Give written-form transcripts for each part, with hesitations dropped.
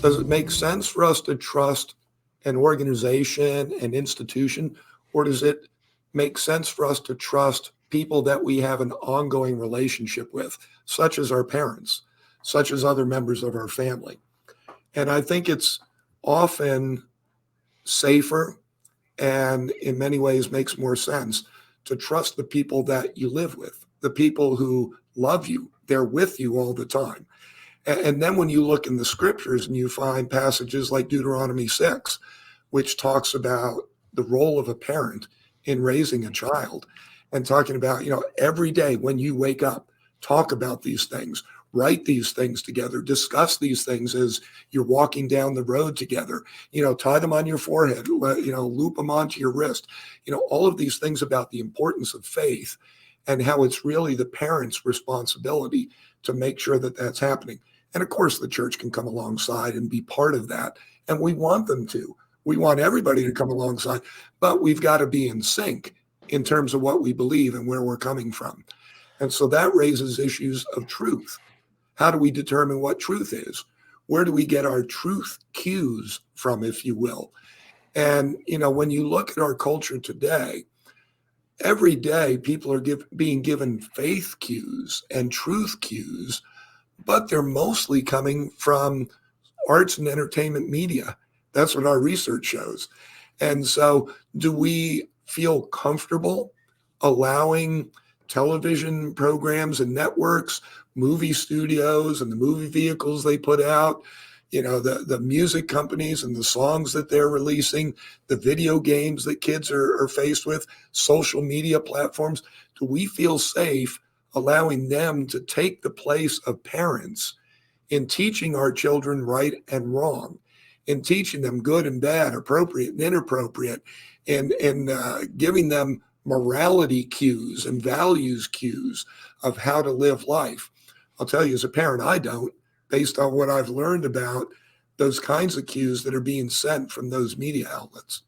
Does it make sense for us to trust an organization, an institution, or does it make sense for us to trust people that we have an ongoing relationship with, such as our parents, such as other members of our family? And I think it's often safer and in many ways makes more sense to trust the people that you live with, the people who love you. They're with you all the time. And then when you look in the scriptures and you find passages like Deuteronomy 6, which talks about the role of a parent in raising a child and talking about, every day when you wake up, talk about these things, write these things together, discuss these things as you're walking down the road together, tie them on your forehead, loop them onto your wrist, all of these things about the importance of faith and how it's really the parents' responsibility to make sure that that's happening. And of course, the church can come alongside and be part of that. And we want them to. We want everybody to come alongside, but we've got to be in sync in terms of what we believe and where we're coming from. And so that raises issues of truth. How do we determine what truth is? Where do we get our truth cues from, if you will? And, when you look at our culture today, every day people are being given faith cues and truth cues, but they're mostly coming from arts and entertainment media. That's what our research shows. And so do we feel comfortable allowing television programs and networks, movie studios and the movie vehicles they put out, the music companies and the songs that they're releasing, the video games that kids are faced with, social media platforms? Do we feel safe allowing them to take the place of parents in teaching our children right and wrong, in teaching them good and bad, appropriate and inappropriate, and giving them morality cues and values cues of how to live life? I'll tell you, as a parent, I don't, based on what I've learned about those kinds of cues that are being sent from those media outlets.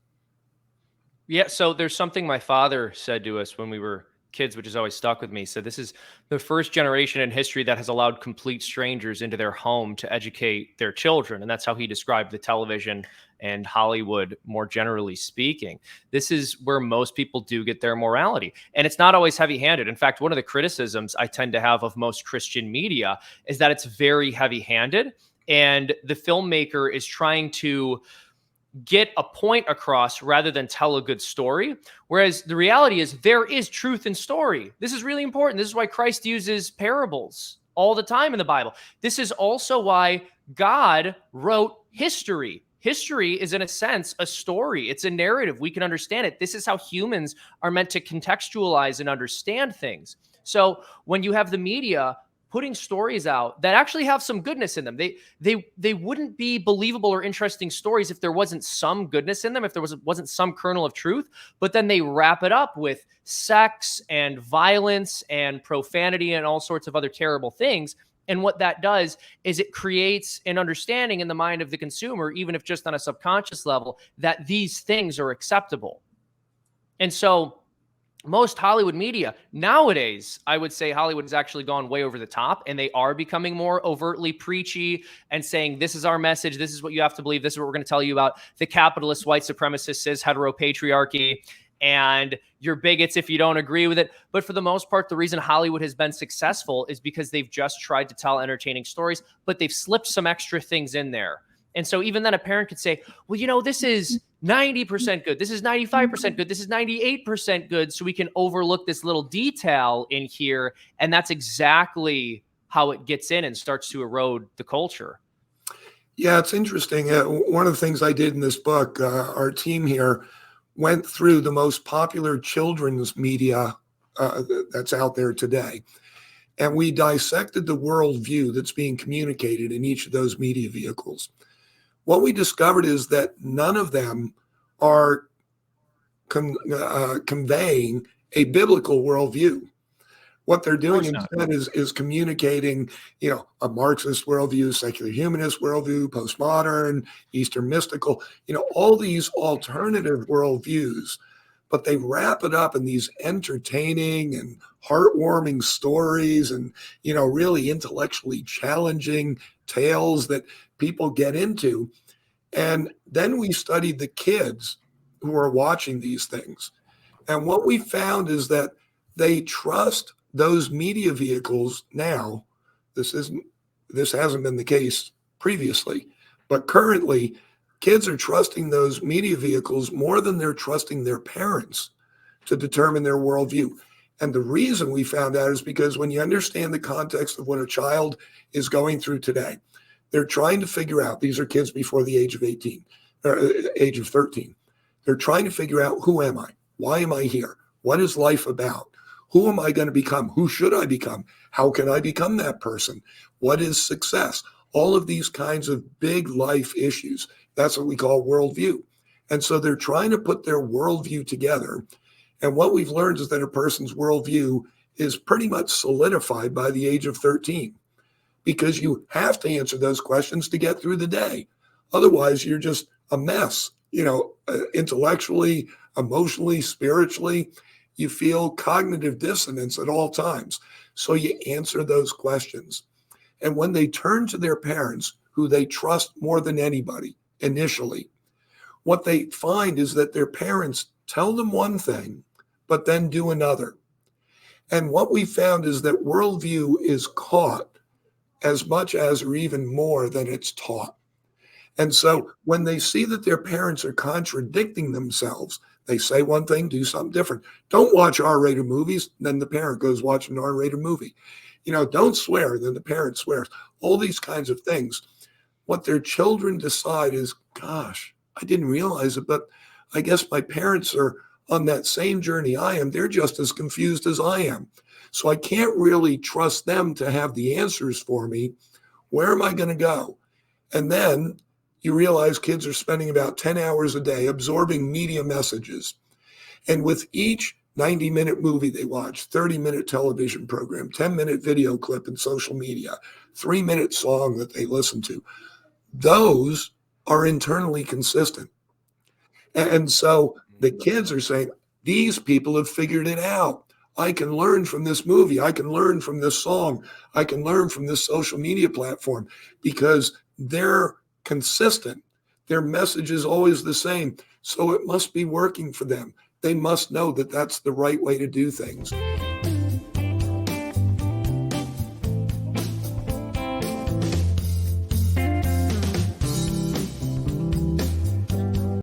Yeah, so there's something my father said to us when we were kids, which has always stuck with me. So this is the first generation in history that has allowed complete strangers into their home to educate their children. And that's how he described the television and Hollywood, more generally speaking. This is where most people do get their morality. And it's not always heavy-handed. In fact, one of the criticisms I tend to have of most Christian media is that it's very heavy-handed. And the filmmaker is trying to get a point across rather than tell a good story. Whereas the reality is there is truth in story. This is really important. This is why Christ uses parables all the time in the Bible. This is also why God wrote history. History is, in a sense, a story. It's a narrative. We can understand it. This is how humans are meant to contextualize and understand things. So when you have the media putting stories out that actually have some goodness in them, they wouldn't be believable or interesting stories if there wasn't some goodness in them, if there wasn't some kernel of truth. But then they wrap it up with sex and violence and profanity and all sorts of other terrible things. And what that does is it creates an understanding in the mind of the consumer, even if just on a subconscious level, that these things are acceptable. And so most Hollywood media nowadays, I would say Hollywood has actually gone way over the top, and they are becoming more overtly preachy and saying, this is our message. This is what you have to believe. This is what we're going to tell you about the capitalist, white supremacist, cis heteropatriarchy, and you're bigots if you don't agree with it. But for the most part, the reason Hollywood has been successful is because they've just tried to tell entertaining stories, but they've slipped some extra things in there. And so even then a parent could say, well, this is 90% good. This is 95% good. This is 98% good. So we can overlook this little detail in here. And that's exactly how it gets in and starts to erode the culture. Yeah, it's interesting. One of the things I did in this book, our team here went through the most popular children's media that's out there today. And we dissected the worldview that's being communicated in each of those media vehicles. What we discovered is that none of them are conveying a biblical worldview. What they're doing instead is communicating, a Marxist worldview, secular humanist worldview, postmodern, Eastern mystical, all these alternative worldviews. but they wrap it up in these entertaining and heartwarming stories and, really intellectually challenging tales that people get into. And then we studied the kids who are watching these things. And what we found is that they trust those media vehicles now. This isn't this hasn't been the case previously, but currently kids are trusting those media vehicles more than they're trusting their parents to determine their worldview. And the reason we found out is because when you understand the context of what a child is going through today, they're trying to figure out, these are kids before the age of 18, or age of 13. They're trying to figure out, who am I? Why am I here? What is life about? Who am I going to become? Who should I become? How can I become that person? What is success? All of these kinds of big life issues. That's what we call worldview. And so they're trying to put their worldview together. And what we've learned is that a person's worldview is pretty much solidified by the age of 13, because you have to answer those questions to get through the day. Otherwise, you're just a mess, intellectually, emotionally, spiritually. You feel cognitive dissonance at all times. So you answer those questions. And when they turn to their parents, who they trust more than anybody initially, what they find is that their parents tell them one thing, but then do another. And what we found is that worldview is caught as much as, or even more than, it's taught. And so when they see that their parents are contradicting themselves, they say one thing, do something different. Don't watch R-rated movies, then the parent goes watch an R-rated movie. Don't swear, then the parent swears. All these kinds of things. What their children decide is, gosh, I didn't realize it, but I guess my parents are on that same journey I am. They're just as confused as I am. So I can't really trust them to have the answers for me. Where am I going to go? And then you realize kids are spending about 10 hours a day absorbing media messages. And with each 90-minute movie they watch, 30-minute television program, 10-minute video clip in social media, 3-minute song that they listen to, those are internally consistent. And so the kids are saying, these people have figured it out. I can learn from this movie. I can learn from this song. I can learn from this social media platform, because they're consistent. Their message is always the same. So it must be working for them. They must know that that's the right way to do things.